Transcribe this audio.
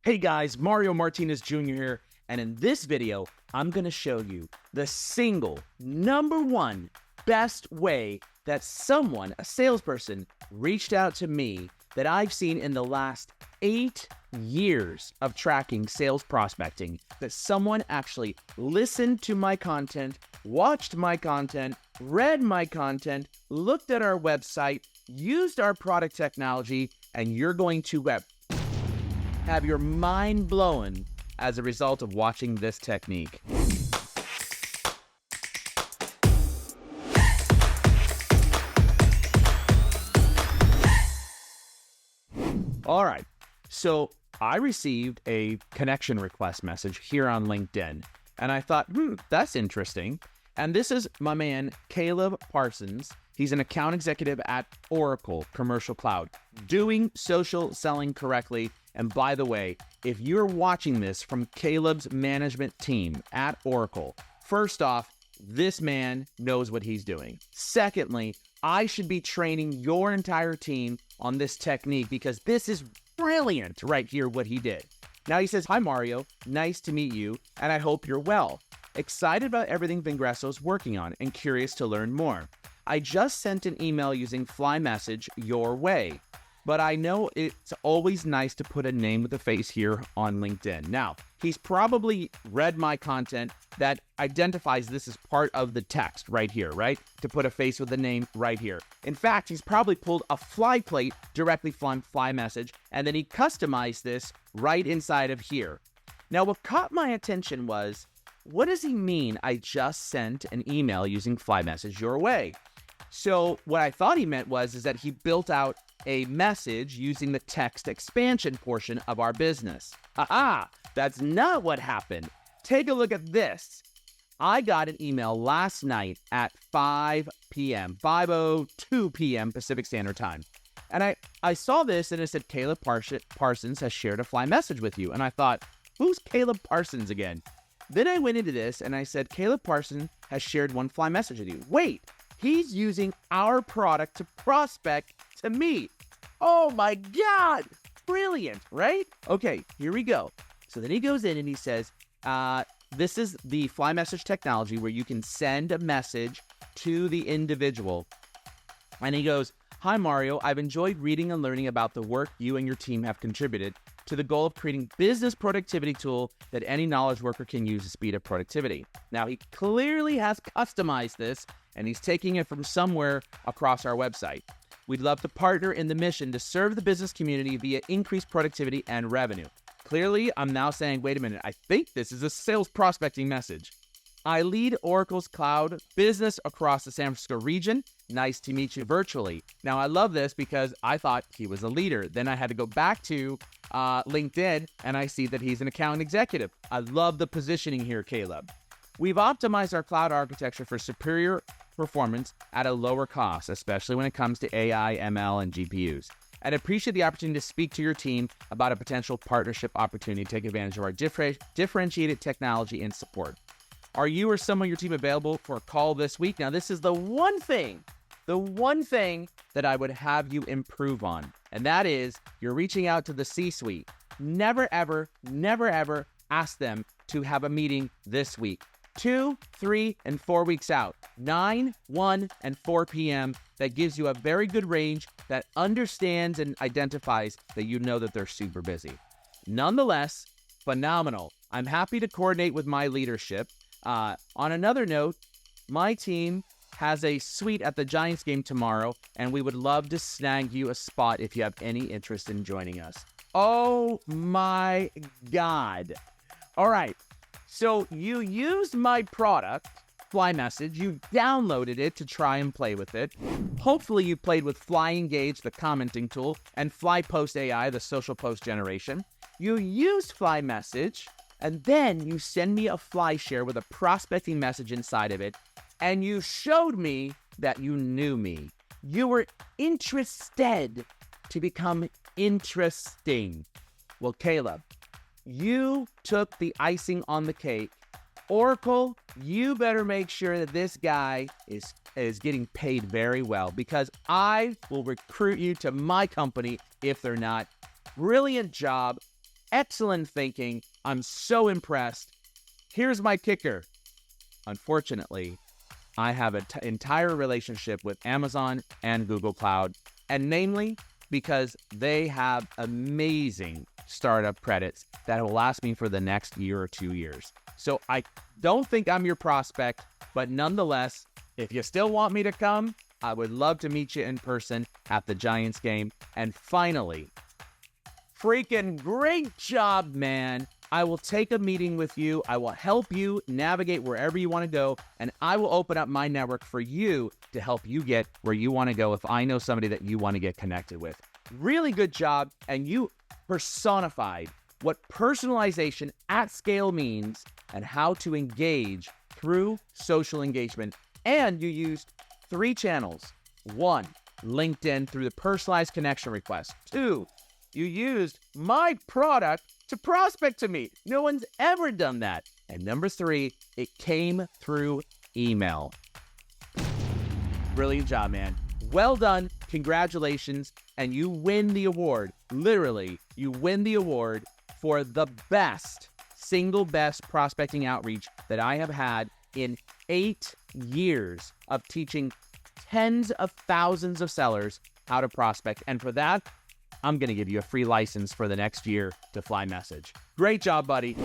Hey guys, Mario Martinez Jr. here, and in this video, I'm going to show you the single number one best way that someone, a salesperson, reached out to me that I've seen in the last 8 years of tracking sales prospecting, that someone actually listened to my content, watched my content, read my content, looked at our website, used our product technology, and you're going to have your mind blown as a result of watching this technique. All right, so I received a connection request message here on LinkedIn, and I thought, that's interesting. And this is my man, Caleb Parsons. He's an account executive at Oracle Commercial Cloud, doing social selling correctly. And by the way, if you're watching this from Caleb's management team at Oracle, first off, this man knows what he's doing. Secondly, I should be training your entire team on this technique because this is brilliant right here, what he did. Now he says, "Hi Mario, nice to meet you, and I hope you're well. Excited about everything Vingresso's working on and curious to learn more. I just sent an email using Fly Message your way. But I know it's always nice to put a name with a face here on LinkedIn." Now, he's probably read my content that identifies this as part of the text right here, right? To put a face with a name right here. In fact, he's probably pulled a fly plate directly from Fly Message, and then he customized this right inside of here. Now, what caught my attention was, what does he mean I just sent an email using Fly Message your way? So what I thought he meant is that he built out a message using the text expansion portion of our business. That's not what happened. Take a look at this. I got an email last night at 5 p.m., 5:02 p.m. Pacific Standard Time. And I saw this and it said, Caleb Parsons has shared a Fly Message with you. And I thought, who's Caleb Parsons again? Then I went into this and I said, Caleb Parsons has shared one Fly Message with you. Wait, he's using our product to prospect to me. Oh my God, brilliant, right? Okay, here we go. So then he goes in and he says, this is the Fly Message technology where you can send a message to the individual. And he goes, "Hi Mario, I've enjoyed reading and learning about the work you and your team have contributed to the goal of creating business productivity tool that any knowledge worker can use to speed up productivity." Now he clearly has customized this and he's taking it from somewhere across our website. "We'd love to partner in the mission to serve the business community via increased productivity and revenue." Clearly, I'm now saying, wait a minute, I think this is a sales prospecting message. "I lead Oracle's cloud business across the San Francisco region. Nice to meet you virtually." Now, I love this because I thought he was a leader. Then I had to go back to LinkedIn and I see that he's an account executive. I love the positioning here, Caleb. "We've optimized our cloud architecture for superior performance at a lower cost, especially when it comes to AI, ML, and GPUs. I'd appreciate the opportunity to speak to your team about a potential partnership opportunity to take advantage of our differentiated technology and support. Are you or someone on your team available for a call this week?" Now, this is the one thing that I would have you improve on, and that is you're reaching out to the C-suite. Never, ever ask them to have a meeting this week. 2, 3, and 4 weeks out, 9, 1, and 4 p.m. That gives you a very good range that understands and identifies that you know that they're super busy. Nonetheless, phenomenal. I'm happy to coordinate with my leadership. On another note, my team has a suite at the Giants game tomorrow, and we would love to snag you a spot if you have any interest in joining us. Oh my God. All right. So you used my product, Fly Message. You downloaded it to try and play with it. Hopefully you played with Fly Engage, the commenting tool, and Fly Post AI, the social post generation. You used Fly Message, and then you send me a Fly Share with a prospecting message inside of it, and you showed me that you knew me. You were interested to become interesting. Well, Caleb, you took the icing on the cake. Oracle, you better make sure that this guy is getting paid very well, because I will recruit you to my company if they're not. Brilliant job. excellent thinking. I'm so impressed. Here's my kicker. Unfortunately, I have an entire relationship with Amazon and Google Cloud, and namely because they have amazing startup credits that will last me for the next year or 2 years. So I don't think I'm your prospect, but nonetheless, if you still want me to come, I would love to meet you in person at the Giants game. And finally, freaking great job, man. I will take a meeting with you. I will help you navigate wherever you want to go, and I will open up my network for you to help you get where you want to go if I know somebody that you want to get connected with. Really good job, and you personified what personalization at scale means and how to engage through social engagement. And you used 3 channels. 1, LinkedIn through the personalized connection request. 2, you used my product to prospect to me. No one's ever done that. And number 3, it came through email. Brilliant job, man. Well done. Congratulations. And you win the award. Literally, you win the award for the single best prospecting outreach that I have had in 8 years of teaching tens of thousands of sellers how to prospect. And for that, I'm going to give you a free license for the next year to fly message. Great job, buddy.